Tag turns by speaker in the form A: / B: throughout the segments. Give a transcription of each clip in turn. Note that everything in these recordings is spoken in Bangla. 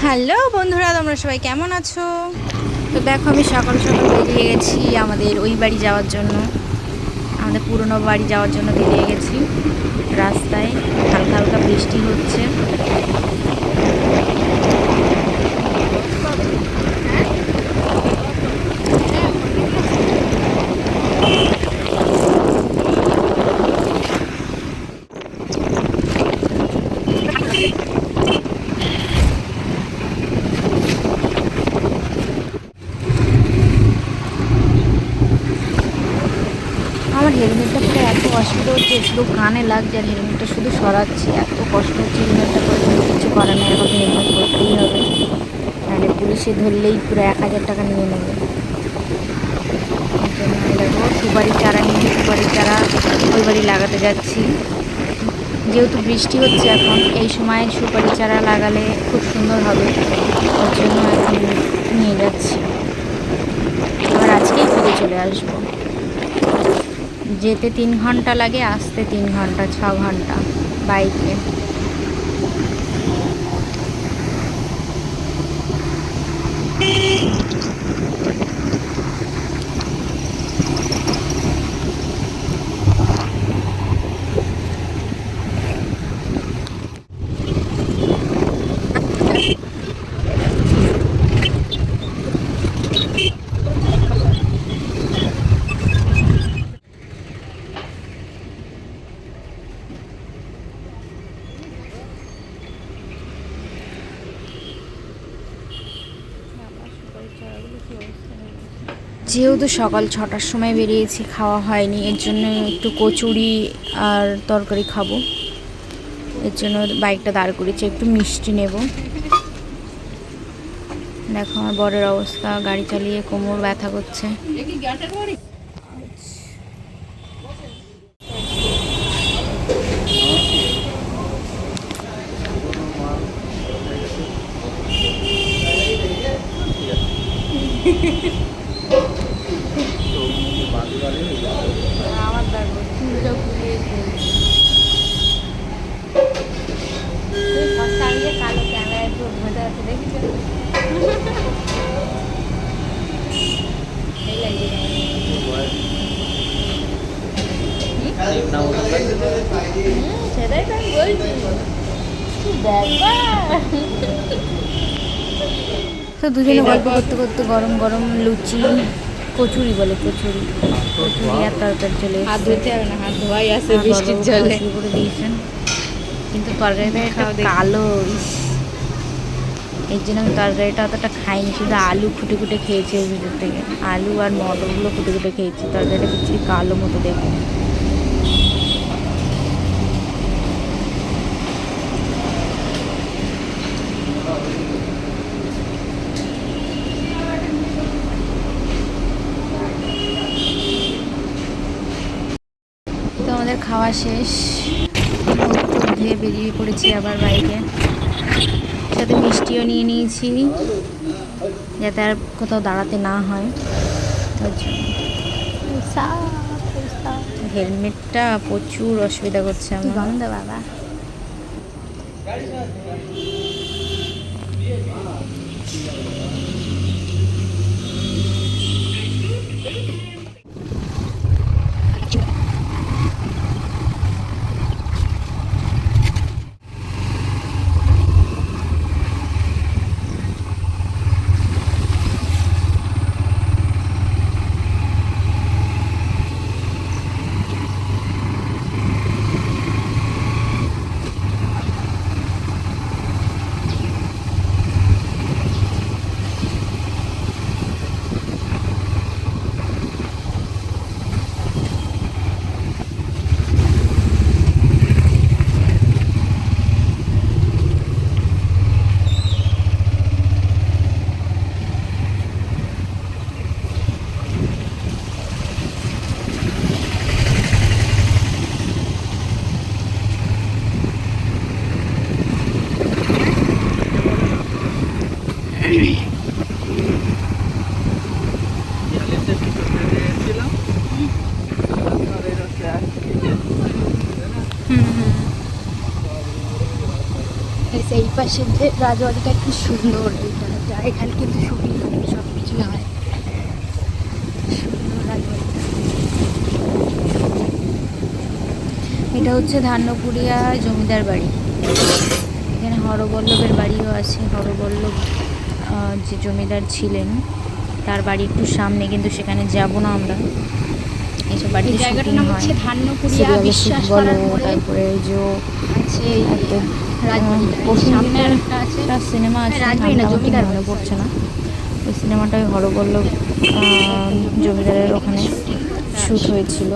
A: হ্যালো বন্ধুরা, তোমরা সবাই কেমন আছো? তো দেখো, আমি সকাল সকাল বেরিয়ে গেছি আমাদের ওই বাড়ি যাওয়ার জন্য, আমাদের পুরনো বাড়ি যাওয়ার জন্য বেরিয়ে গেছি। রাস্তায় হালকা হালকা বৃষ্টি হচ্ছে। আমার হেলমেটটা পরে এত অসুবিধা হচ্ছে, শুধু কানে লাগছে আর হেলমেটটা শুধু সরাচ্ছি। এত কষ্ট হচ্ছে হেলমেটটা পরে, কিন্তু কিছু করার নেই, আমাকে হেলমেট পরতেই হবে, নাহলে পুলিশে ধরলেই পুরো 1000 টাকা নিয়ে নেবে। এই জন্য আমি দেখো সুপারি চারা নিয়ে সুপারি চারা ওই বাড়ি লাগাতে যাচ্ছি। যেহেতু বৃষ্টি হচ্ছে এখন, এই সময় সুপারি চারা লাগালে খুব সুন্দর হবে, ওর জন্য এখন নিয়ে যাচ্ছি। আবার আজকেই ফিরে চলে আসবো। যেতে 3 ঘন্টা লাগে, আসতে 3 ঘন্টা, 6 ঘন্টা বাইকে। যেহেতু সকাল 6টার সময় বেরিয়েছি, খাওয়া হয়নি, এর জন্য একটু কচুরি আর তরকারি খাবো। এর জন্য বাইকটা দাঁড় করেছি, একটু মিষ্টি নেব। দেখো আমার বরের অবস্থা, গাড়ি চালিয়ে কোমর ব্যথা করছে। আমার দেখো চুলটা ঘুরিয়ে কালো ক্যামেরায় পুরো ভোজা আছে, দেখেছো? সেটাই তো আমি বলছি। তো দুজনে গল্প করতে করতে গরম গরম লুচি, কচুরি বলে, কচুরি আর তরকারি চলে এসেছে।
B: হাত ধুতে হবে না, হাত ধোয়াই আছে বৃষ্টির জলে।
A: শুরু করে দিয়েছেন, কিন্তু তরকারিটা একটা কালো, এর জন্য আমি তরকারিটা অতটা খাইনি, শুধু আলু খুঁটে খুঁটে খেয়েছি ওর ভিতর থেকে, আলু আর মটরগুলো খুঁটে খুঁটে খেয়েছি। তরকারিটা বিচ্ছিরি কালো মতো দেখে। তো আমাদের খাওয়া শেষ, মুখ ধুয়ে বেরিয়ে পড়েছি আবার বাইকে। সাথে মিষ্টিও নিয়ে নিয়েছি, যাতে আর কোথাও দাঁড়াতে না হয়, তার জন্য। হেলমেটটা প্রচুর অসুবিধা করছে আমার। গন্ধ বাবা। সেই পাশের যে রাজবাড়িটা কি সুন্দর, এইটা এখানে কিন্তু শুটিং সব কিছুই হয়। সুন্দর রাজবাড়িটা। এটা হচ্ছে ধান্যকুড়িয়া জমিদার বাড়ি। এখানে হরবল্লভের বাড়িও আছে। হরবল্লভ যে জমিদার ছিলেন তার বাড়ি একটু সামনে, কিন্তু সেখানে যাব না আমরা। এইসব বাড়িতে
B: জায়গাটার
A: শুটিং
B: নাম
A: হয়,
B: হচ্ছে ধান্যকুড়িয়া
A: সিরিয়ালে শুট
B: বিশ্বাস
A: বলো,
B: করার পরে
A: তারপরে যে
B: আছে এই রাজবাড়িটা। এই
A: প্রথম
B: সামনে
A: দিনের
B: একটা আছে,
A: একটা সিনেমা আছে,
B: রাজবাড়ি না,
A: নামটা আমার ঠিক
B: জমিদার
A: মনে
B: বাড়ি,
A: পড়ছে না। ওই সিনেমাটাই হরবল্লভ জমিদারের ওখানে শ্যুট হয়েছিল।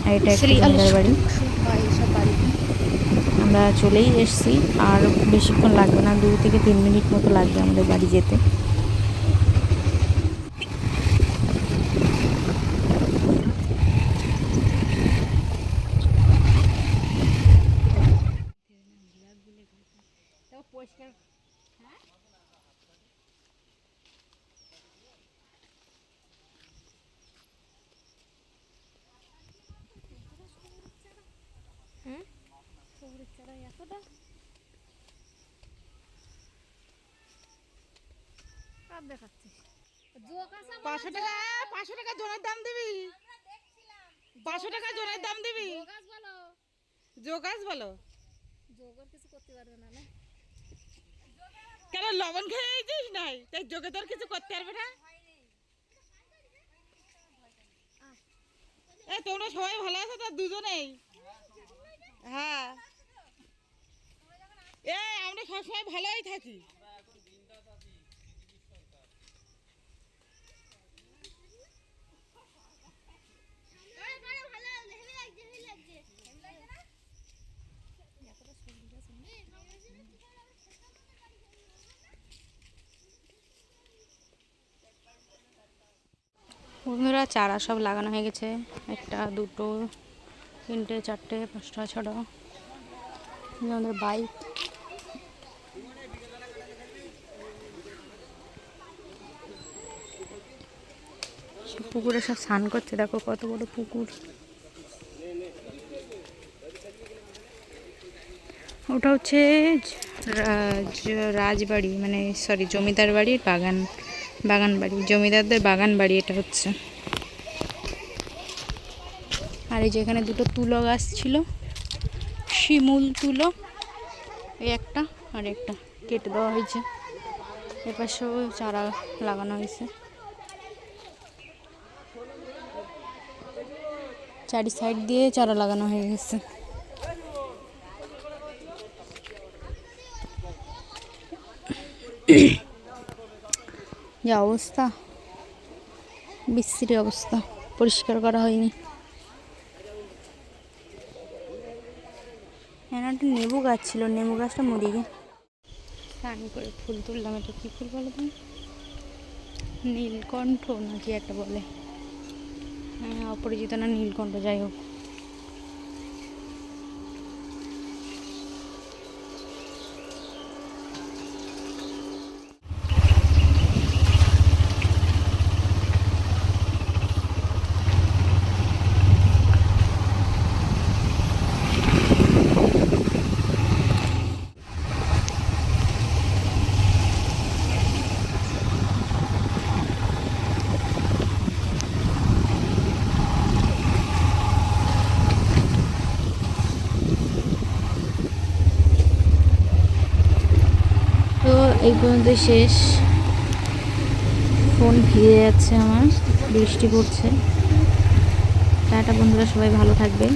A: আর এটা একটা জমিদার বাড়ি। আমরা চলেই এসেছি, আর বেশিক্ষণ লাগবে না, 2 থেকে 3 মিনিট মতো লাগবে আমাদের বাড়ি যেতে।
B: দেখাচ্ছি
C: 500 টাকা জনের দাম দিবি, 500 টাকা জনের দাম দিবি। যোগাস বলো,
B: কিছু করতে পারবে না।
C: কেন লবণ খেয়ে এইছিস নাই, তাই যোগে তোর কিছু করতে পারবে না। এই তোমরা সবাই ভালো আছো তো? দুজনেই? হ্যাঁ, আমরা সবসময় ভালোই থাকি।
A: বন্ধুরা, চারা সব লাগানো হয়ে গেছে। 1, 2, 3, 4, 5, 6টা। আমাদের বাইক। পুকুরে সব স্নান করছে, দেখো কত বড় পুকুর। ওটা হচ্ছে রাজবাড়ি, মানে সরি জমিদার বাড়ির বাগান বাড়ি, জমিদারদের বাগান বাড়ি এটা হচ্ছে। আর এই যে এখানে 2টো তুলো গাছ ছিল, শিমুল তুলো, এই একটা আর একটা কেটে দেওয়া হয়েছে। এপাশেও চারা লাগানো হয়েছে, চারি সাইড দিয়ে চারা লাগানো হয়ে গেছে। যা অবস্থা, বিশ্রী অবস্থা, পরিষ্কার করা হয়নি। হ্যাঁ, একটা লেবু গাছ ছিল, লেবু গাছটা মরে গিয়ে। স্নান করে ফুল তুললাম। এটা কী ফুল বলো তুমি? নীলকণ্ঠ নাকি একটা বলে, হ্যাঁ অপরিচিত না, নীলকণ্ঠ, যাই হোক। তো এই পর্যন্ত শেষ। ফোন ভিজে যাচ্ছে আমার, বৃষ্টি পড়ছে। টাটা বন্ধুরা, সবাই ভালো থাকবে।